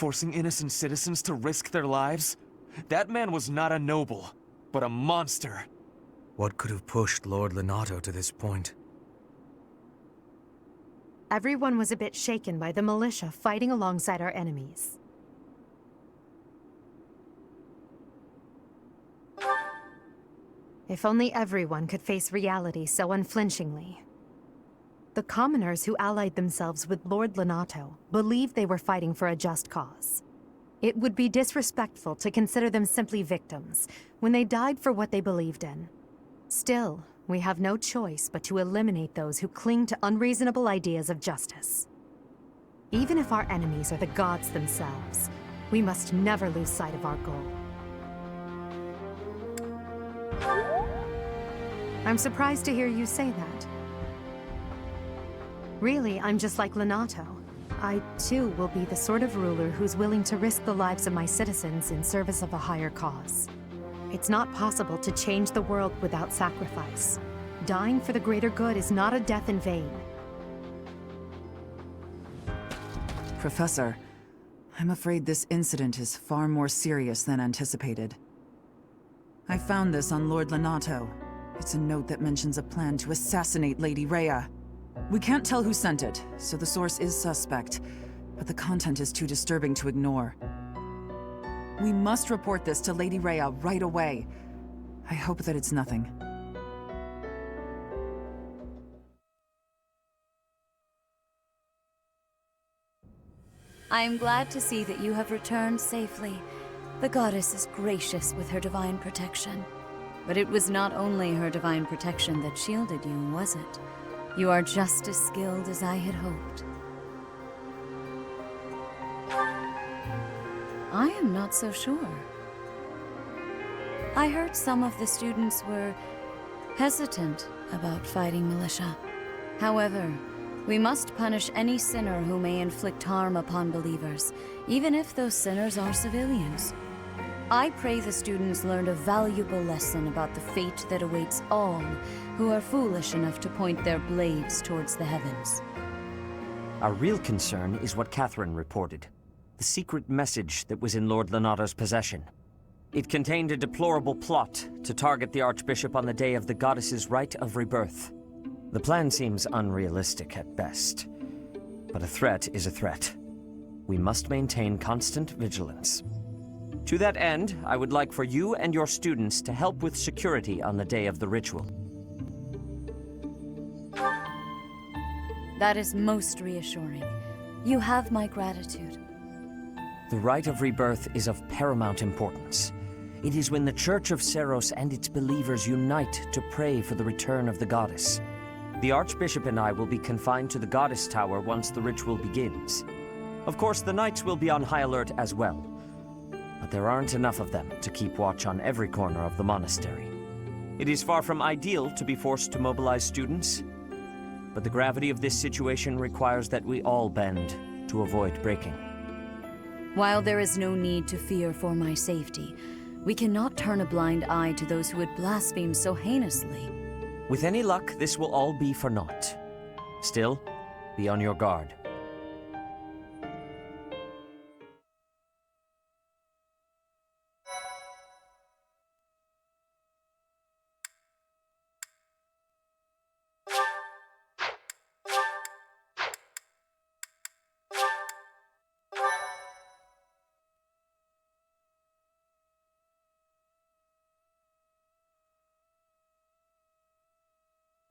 forcing innocent citizens to risk their lives? That man was not a noble, but a monster. What could have pushed Lord Lenato to this point? Everyone was a bit shaken by the militia fighting alongside our enemies. If only everyone could face reality so unflinchingly. The commoners who allied themselves with Lord Lenato believed they were fighting for a just cause. It would be disrespectful to consider them simply victims when they died for what they believed in. Still, we have no choice but to eliminate those who cling to unreasonable ideas of justice. Even if our enemies are the gods themselves, we must never lose sight of our goal. I'm surprised to hear you say that. Really, I'm just like Lenato. I, too, will be the sort of ruler who's willing to risk the lives of my citizens in service of a higher cause. It's not possible to change the world without sacrifice. Dying for the greater good is not a death in vain. Professor, I'm afraid this incident is far more serious than anticipated. I found this on Lord Lenato. It's a note that mentions a plan to assassinate Lady Rhea. We can't tell who sent it, so the source is suspect, but the content is too disturbing to ignore. We must report this to Lady Rhea right away. I hope that it's nothing. I am glad to see that you have returned safely. The goddess is gracious with her divine protection. But it was not only her divine protection that shielded you, was it? You are just as skilled as I had hoped. I am not so sure. I heard some of the students were hesitant about fighting militia. However, we must punish any sinner who may inflict harm upon believers, even if those sinners are civilians. I pray the students learned a valuable lesson about the fate that awaits all who are foolish enough to point their blades towards the heavens. Our real concern is what Catherine reported. The secret message that was in Lord Lenato's possession. It contained a deplorable plot to target the Archbishop on the day of the goddess's Rite of Rebirth. The plan seems unrealistic at best, but a threat is a threat. We must maintain constant vigilance. To that end, I would like for you and your students to help with security on the day of the ritual. That is most reassuring. You have my gratitude. The Rite of Rebirth is of paramount importance. It is when the Church of Seros and its believers unite to pray for the return of the goddess. The Archbishop and I will be confined to the Goddess Tower once the ritual begins. Of course, the Knights will be on high alert as well. But there aren't enough of them to keep watch on every corner of the monastery. It is far from ideal to be forced to mobilize students, but the gravity of this situation requires that we all bend to avoid breaking. While there is no need to fear for my safety, we cannot turn a blind eye to those who would blaspheme so heinously. With any luck, this will all be for naught. Still, be on your guard.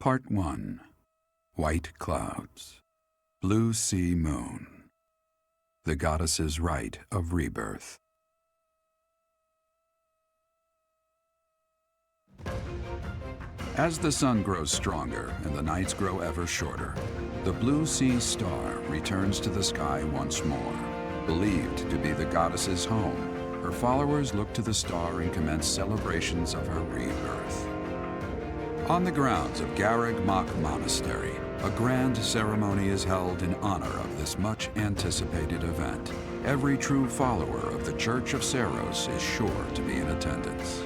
Part 1. White Clouds. Blue Sea Moon. The Goddess's Rite of Rebirth. As the sun grows stronger and the nights grow ever shorter, the Blue Sea Star returns to the sky once more. Believed to be the goddess's home, her followers look to the star and commence celebrations of her rebirth. On the grounds of Garreg Mach Monastery, a grand ceremony is held in honor of this much-anticipated event. Every true follower of the Church of Seros is sure to be in attendance.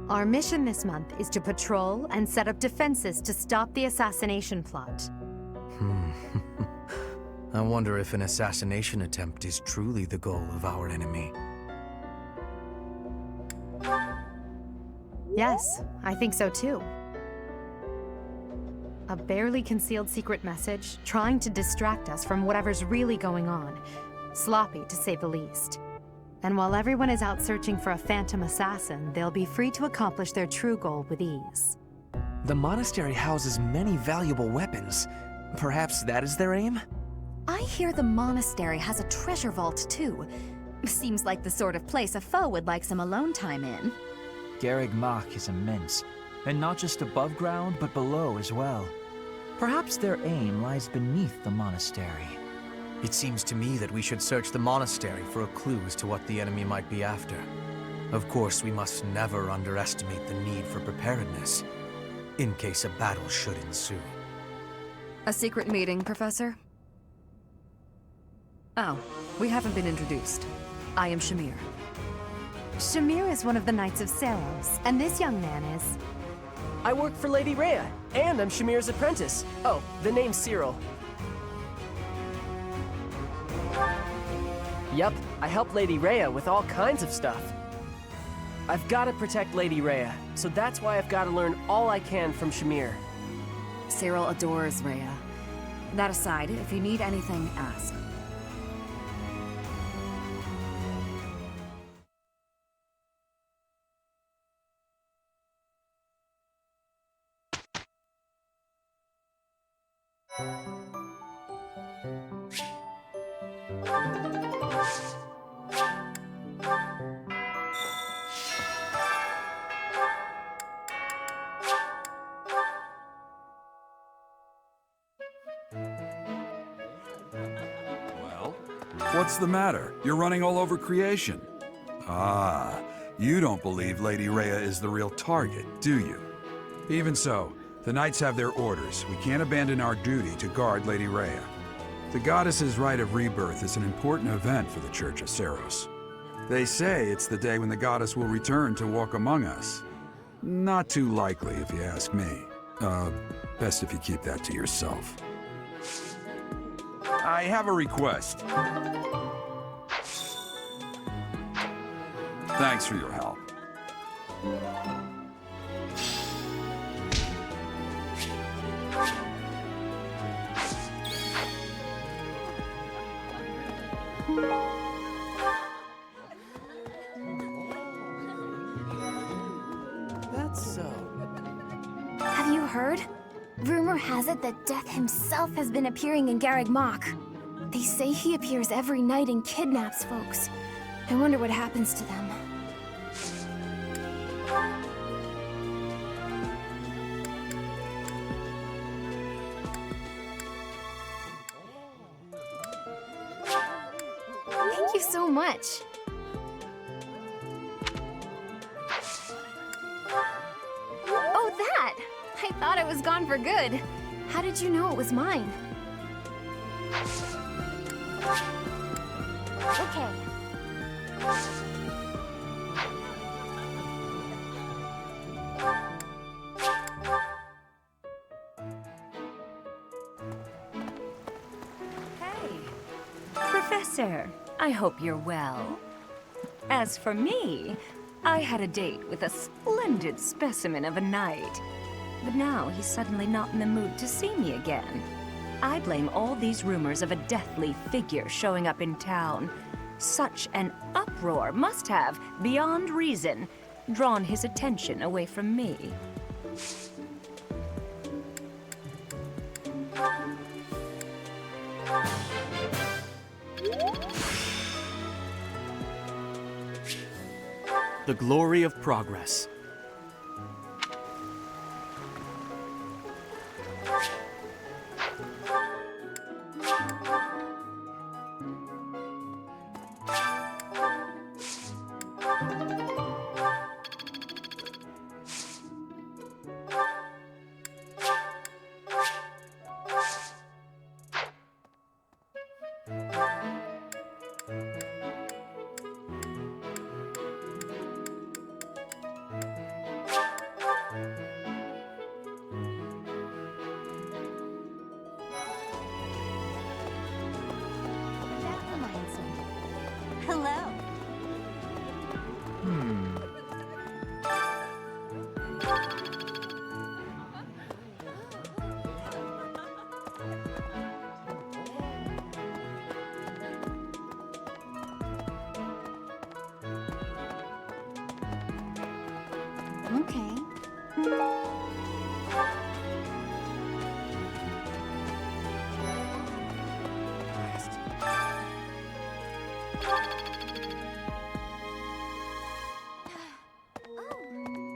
Our mission this month is to patrol and set up defenses to stop the assassination plot. I wonder if an assassination attempt is truly the goal of our enemy. Yes, I think so too. A barely concealed secret message trying to distract us from whatever's really going on. Sloppy, to say the least. And while everyone is out searching for a phantom assassin, they'll be free to accomplish their true goal with ease. The monastery houses many valuable weapons. Perhaps that is their aim? I hear the monastery has a treasure vault, too. Seems like the sort of place a foe would like some alone time in. Garreg Mach is immense, and not just above ground, but below as well. Perhaps their aim lies beneath the monastery. It seems to me that we should search the monastery for a clue as to what the enemy might be after. Of course, we must never underestimate the need for preparedness, in case a battle should ensue. A secret meeting, Professor? Oh, we haven't been introduced. I am Shamir. Shamir is one of the Knights of Saros, and this young man is... I work for Lady Rhea, and I'm Shamir's apprentice. Oh, the name's Cyril. Yep, I help Lady Rhea with all kinds of stuff. I've got to protect Lady Rhea, so that's why I've got to learn all I can from Shamir. Cyril adores Rhea. That aside, if you need anything, ask. What's the matter? You're running all over creation. Ah, you don't believe Lady Rhea is the real target, do you? Even so, the Knights have their orders. We can't abandon our duty to guard Lady Rhea. The goddess's Rite of Rebirth is an important event for the Church of Saros. They say it's the day when the goddess will return to walk among us. Not too likely, if you ask me. Best if you keep that to yourself. I have a request. Thanks for your help. That's so... Have you heard? Rumor has it that Death himself has been appearing in Garreg Mach. They say he appears every night and kidnaps folks. I wonder what happens to them. Thank you so much. Oh, that! I thought I was gone for good. How did you know it was mine? Okay. Professor, I hope you're well. As for me, I had a date with a splendid specimen of a knight. But now he's suddenly not in the mood to see me again. I blame all these rumors of a deathly figure showing up in town. Such an uproar must have, beyond reason, drawn his attention away from me. The glory of progress. Okay.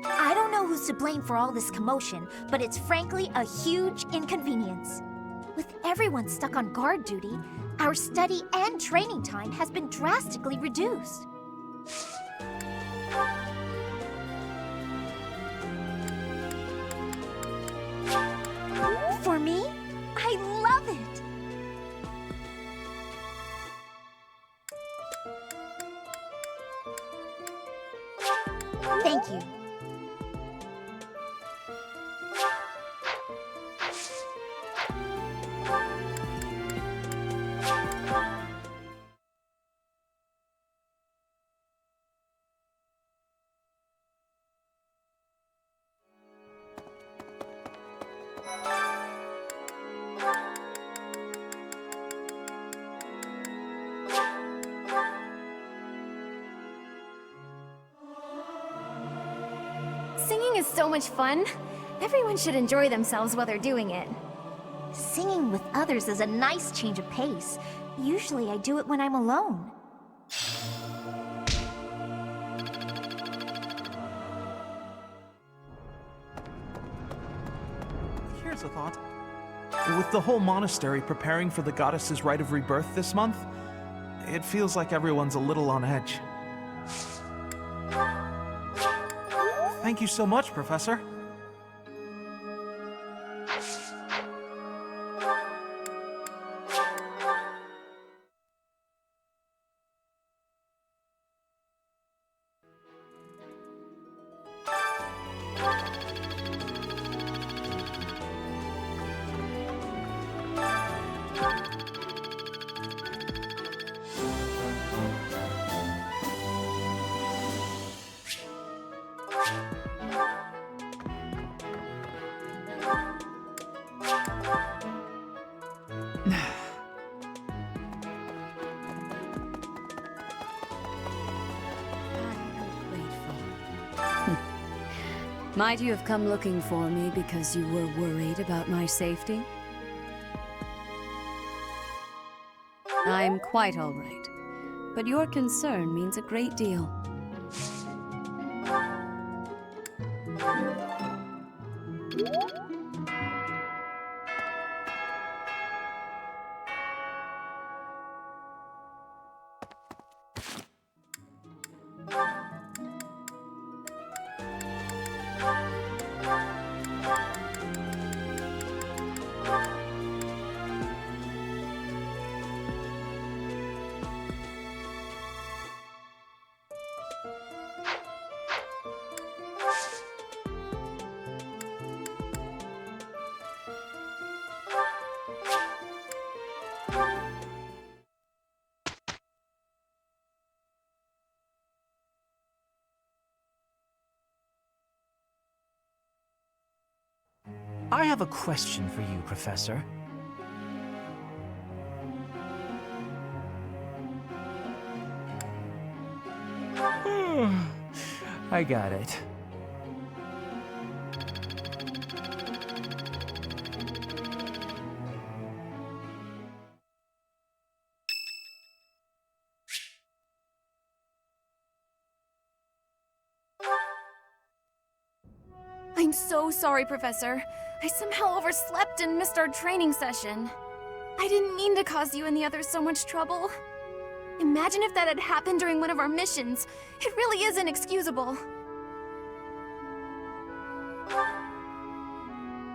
I don't know who's to blame for all this commotion, but it's frankly a huge inconvenience. With everyone stuck on guard duty, our study and training time has been drastically reduced. For me, I love it! Thank you. Singing is so much fun. Everyone should enjoy themselves while they're doing it. Singing with others is a nice change of pace. Usually I do it when I'm alone. Here's a thought. With the whole monastery preparing for the goddess's Rite of Rebirth this month, it feels like everyone's a little on edge. Thank you so much, Professor. Might you have come looking for me because you were worried about my safety? I'm quite all right, but your concern means a great deal. I have a question for you, Professor. I got it. I'm so sorry, Professor. I somehow overslept and missed our training session. I didn't mean to cause you and the others so much trouble. Imagine if that had happened during one of our missions. It really is inexcusable.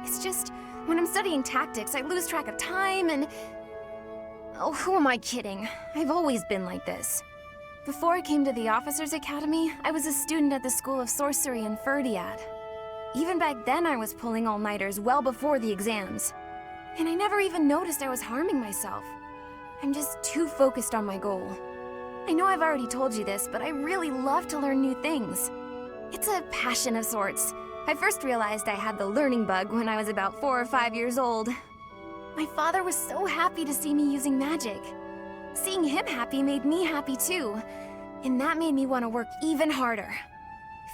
It's just, when I'm studying tactics, I lose track of time and... Oh, who am I kidding? I've always been like this. Before I came to the Officers' Academy, I was a student at the School of Sorcery in Ferdinand. Even back then, I was pulling all-nighters well before the exams. And I never even noticed I was harming myself. I'm just too focused on my goal. I know I've already told you this, but I really love to learn new things. It's a passion of sorts. I first realized I had the learning bug when I was about 4 or 5 years old. My father was so happy to see me using magic. Seeing him happy made me happy too, and that made me want to work even harder.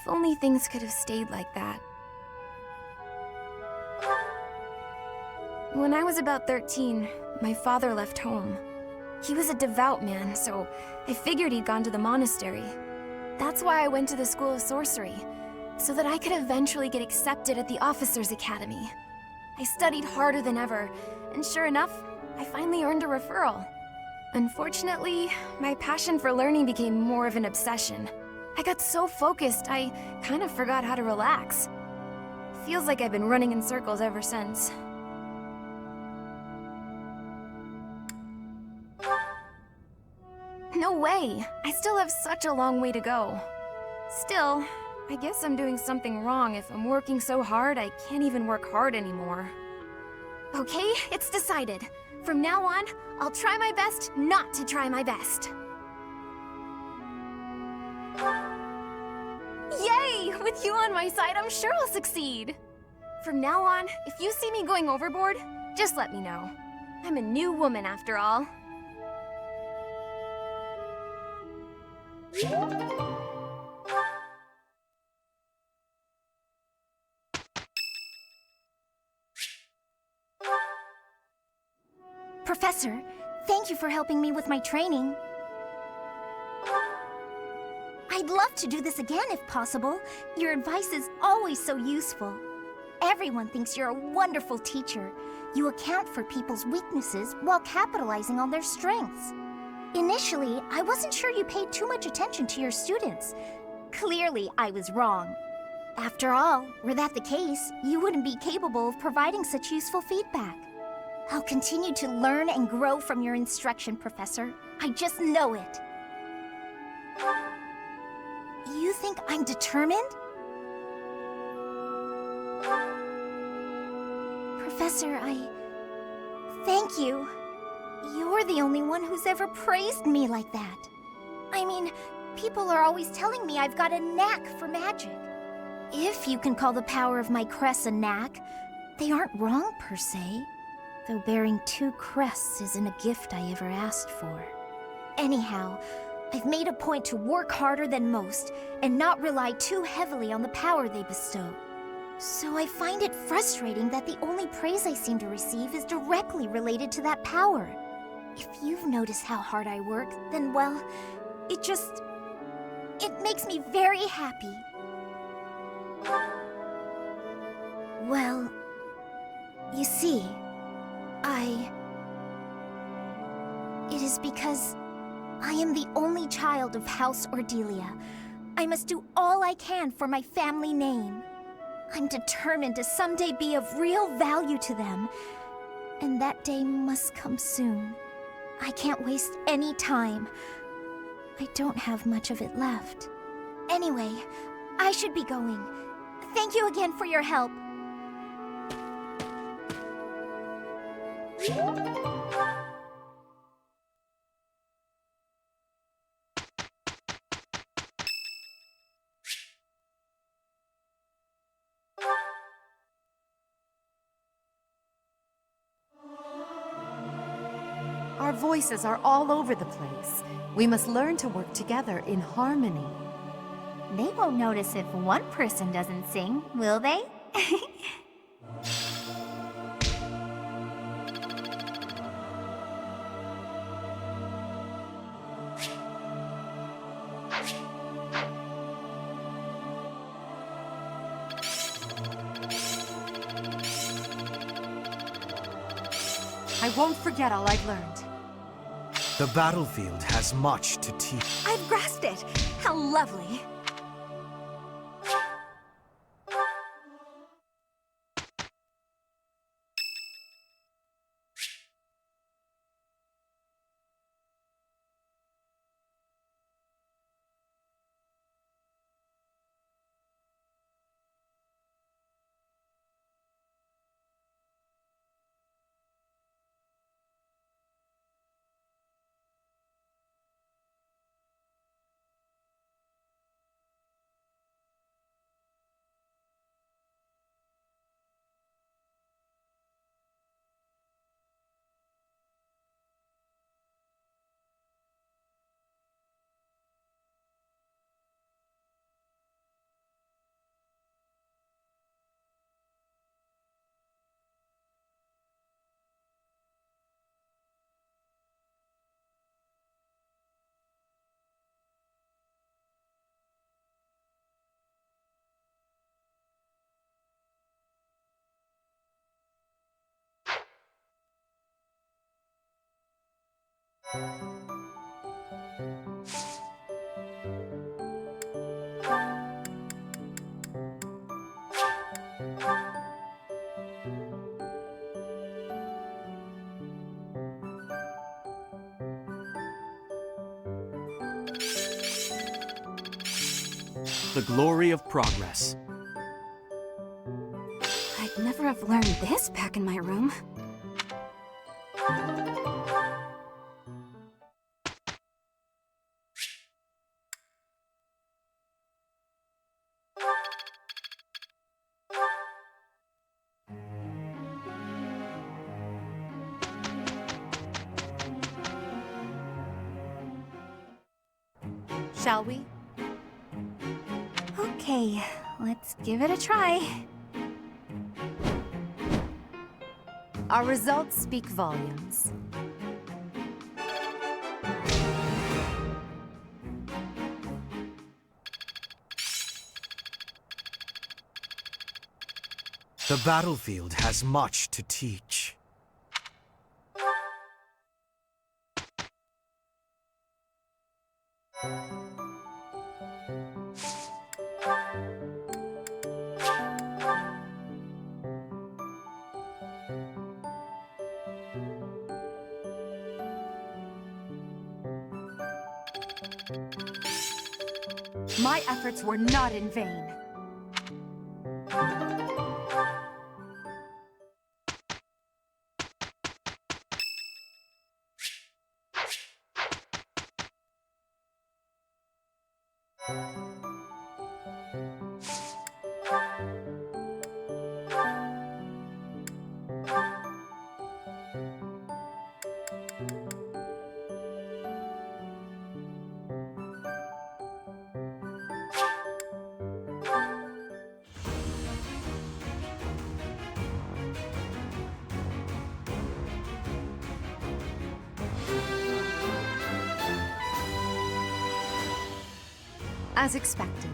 If only things could have stayed like that. When I was about 13, my father left home. He was a devout man, so I figured he'd gone to the monastery. That's why I went to the School of Sorcery, so that I could eventually get accepted at the Officers' Academy. I studied harder than ever, and sure enough, I finally earned a referral. Unfortunately, my passion for learning became more of an obsession. I got so focused, I kind of forgot how to relax. Feels like I've been running in circles ever since. No way! I still have such a long way to go. Still, I guess I'm doing something wrong if I'm working so hard I can't even work hard anymore. Okay, it's decided. From now on, I'll try my best not to try my best. Yay! With you on my side, I'm sure I'll succeed. From now on, if you see me going overboard, just let me know. I'm a new woman after all. Professor, thank you for helping me with my training. I'd love to do this again if possible. Your advice is always so useful. Everyone thinks you're a wonderful teacher. You account for people's weaknesses while capitalizing on their strengths. Initially, I wasn't sure you paid too much attention to your students. Clearly, I was wrong. After all, were that the case, you wouldn't be capable of providing such useful feedback. I'll continue to learn and grow from your instruction, Professor. I just know it. You think I'm determined? Professor, thank you. You're the only one who's ever praised me like that. I mean, people are always telling me I've got a knack for magic. If you can call the power of my crests a knack, they aren't wrong per se. Though bearing 2 crests isn't a gift I ever asked for. Anyhow, I've made a point to work harder than most and not rely too heavily on the power they bestow. So I find it frustrating that the only praise I seem to receive is directly related to that power. If you've noticed how hard I work, then well, it makes me very happy. Well, you see, it is because I am the only child of House Ordelia. I must do all I can for my family name. I'm determined to someday be of real value to them, and that day must come soon. I can't waste any time. I don't have much of it left. Anyway, I should be going. Thank you again for your help. Our voices are all over the place. We must learn to work together in harmony. They won't notice if one person doesn't sing, will they? I won't forget all I've learned. The battlefield has much to teach. I've grasped it! How lovely! The glory of progress. I'd never have learned this back in my room. Shall we? Okay, let's give it a try. Our results speak volumes. The battlefield has much to teach. My efforts were not in vain. As expected.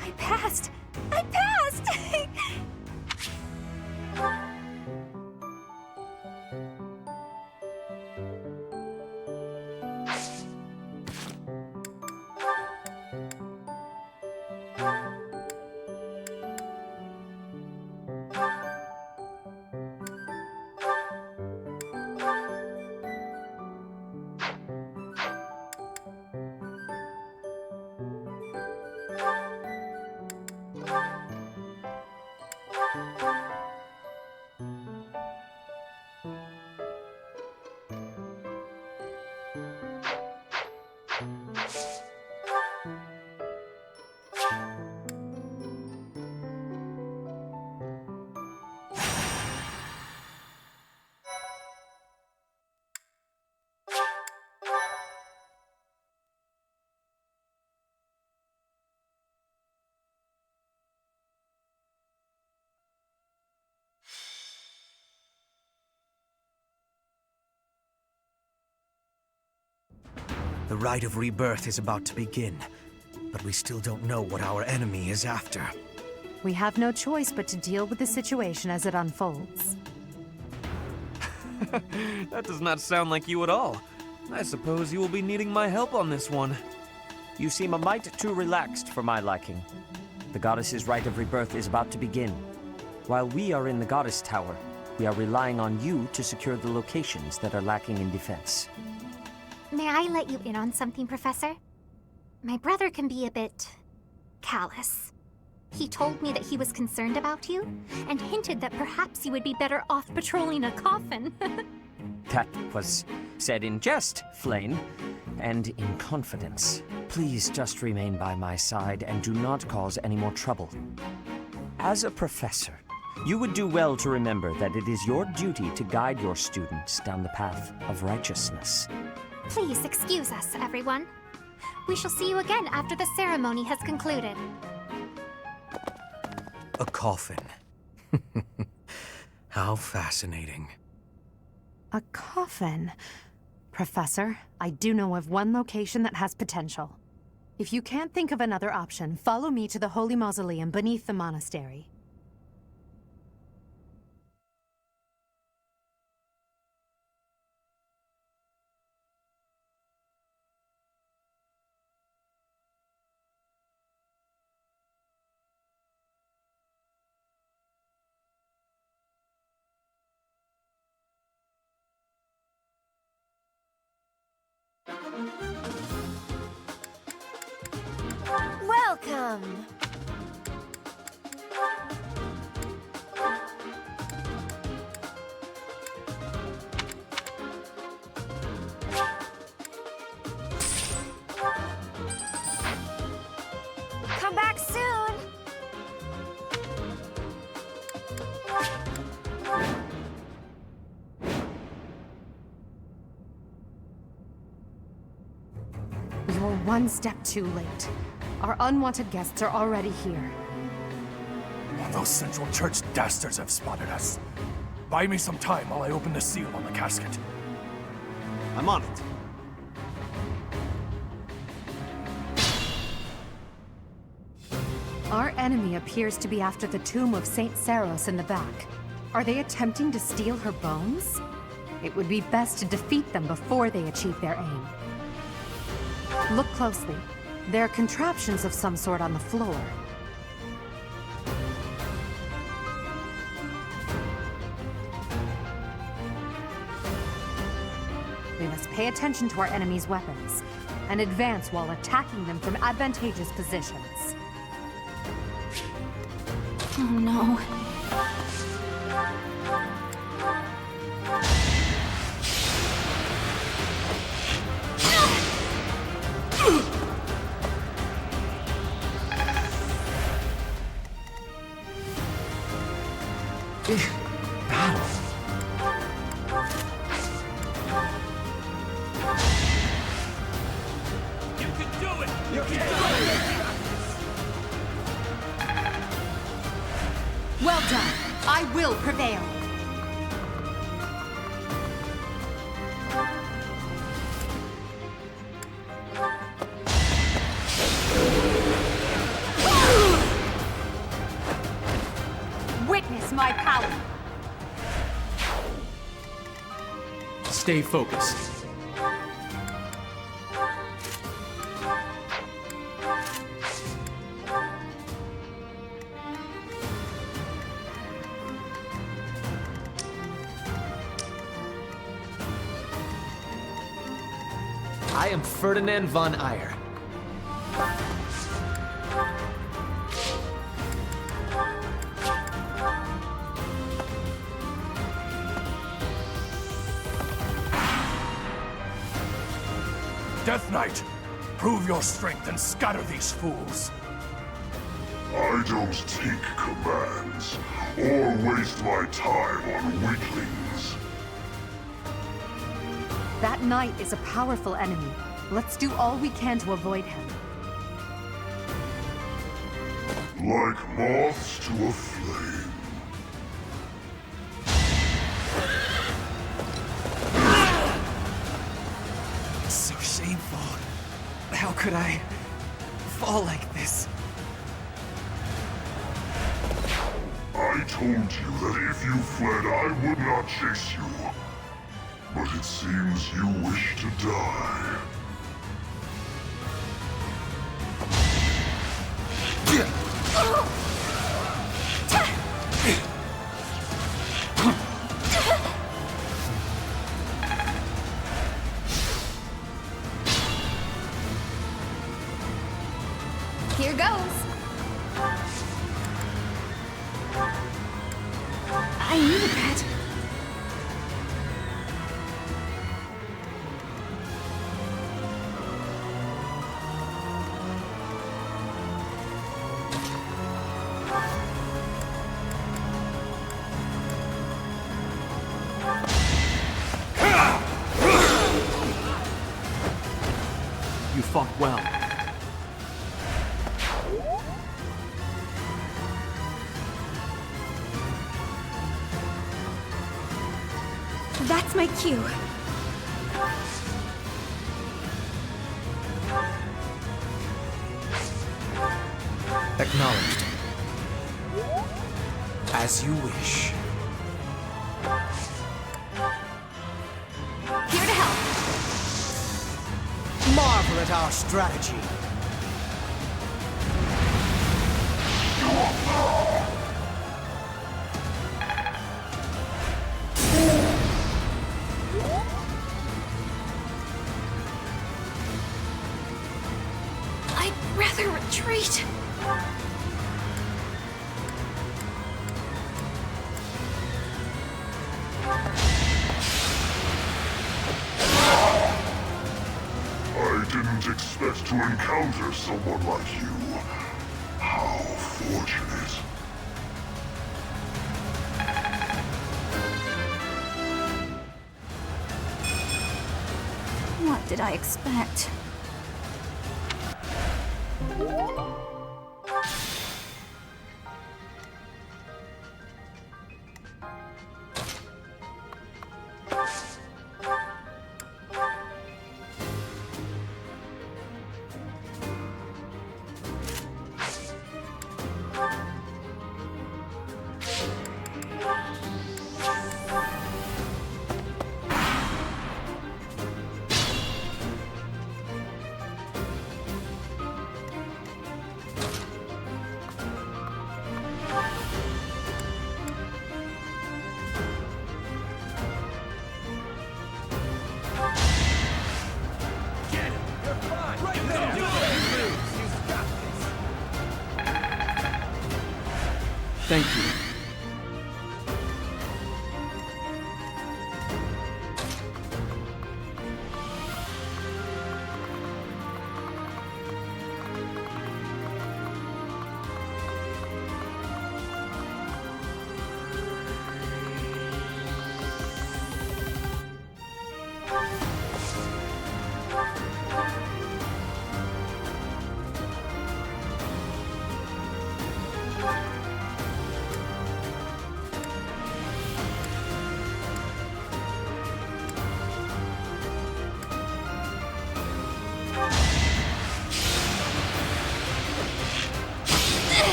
I passed! The Rite of Rebirth is about to begin, but we still don't know what our enemy is after. We have no choice but to deal with the situation as it unfolds. That does not sound like you at all. I suppose you will be needing my help on this one. You seem a mite too relaxed for my liking. The goddess's Rite of Rebirth is about to begin. While we are in the Goddess Tower, we are relying on you to secure the locations that are lacking in defense. May I let you in on something, Professor? My brother can be a bit callous. He told me that he was concerned about you, and hinted that perhaps you would be better off patrolling a coffin. That was said in jest, Flane, and in confidence. Please just remain by my side and do not cause any more trouble. As a professor, you would do well to remember that it is your duty to guide your students down the path of righteousness. Please excuse us, everyone. We shall see you again after the ceremony has concluded. A coffin. How fascinating. A coffin? Professor, I do know of one location that has potential. If you can't think of another option, follow me to the Holy Mausoleum beneath the monastery. Welcome! Come back soon! You're one step too late. Our unwanted guests are already here. Those Central Church dastards have spotted us. Buy me some time while I open the seal on the casket. I'm on it. Our enemy appears to be after the tomb of Saint Saros in the back. Are they attempting to steal her bones? It would be best to defeat them before they achieve their aim. Look closely. There are contraptions of some sort on the floor. We must pay attention to our enemy's weapons, and advance while attacking them from advantageous positions. Oh no. Well done. I will prevail. Witness my power. Stay focused. I am Ferdinand von Eyre. Death Knight, prove your strength and scatter these fools. I don't take commands, or waste my time on weaklings. That knight is a powerful enemy. Let's do all we can to avoid him. Like moths to a flame. So shameful. How could I fall like this? I told you that if you fled, I would not chase you. But it seems you wish to die. Here goes. I needed that. fought well. That's my cue. Acknowledged. As you wish. Here to help. Marvel at our strategy. I'd rather retreat. I didn't expect to encounter someone like you. How fortunate. What did I expect? Thank you.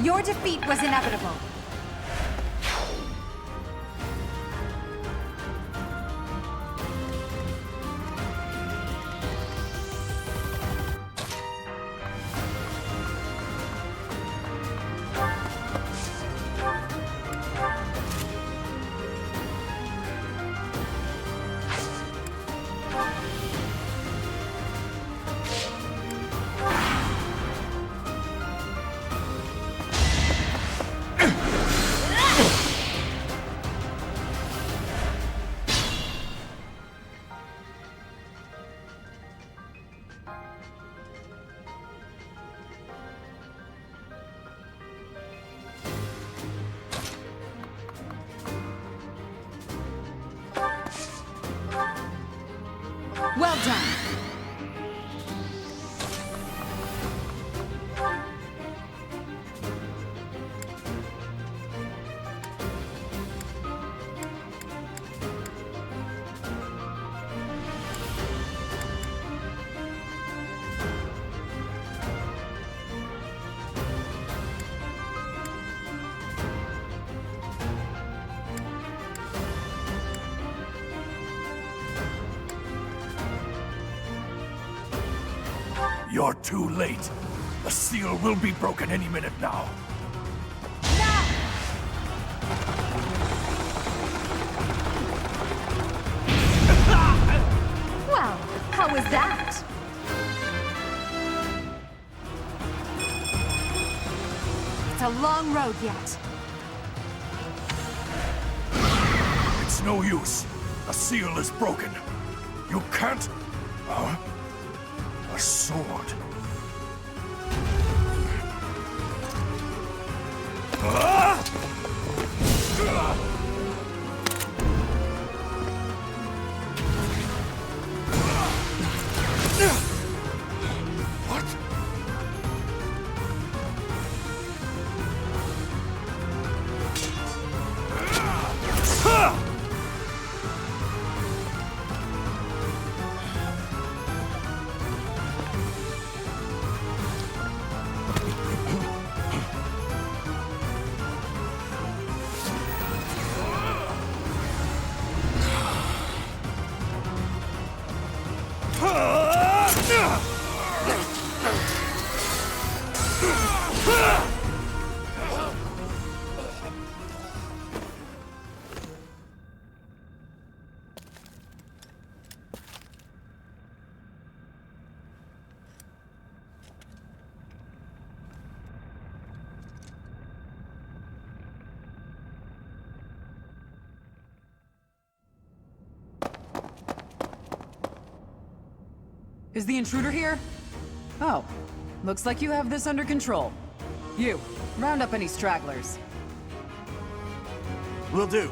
Your defeat was inevitable. Well done. You're too late. The seal will be broken any minute now. Well, How was that? It's a long road yet. It's no use. The seal is broken. You can't... Huh? A sword. Is the intruder here? Oh, looks like you have this under control. You, round up any stragglers. Will do.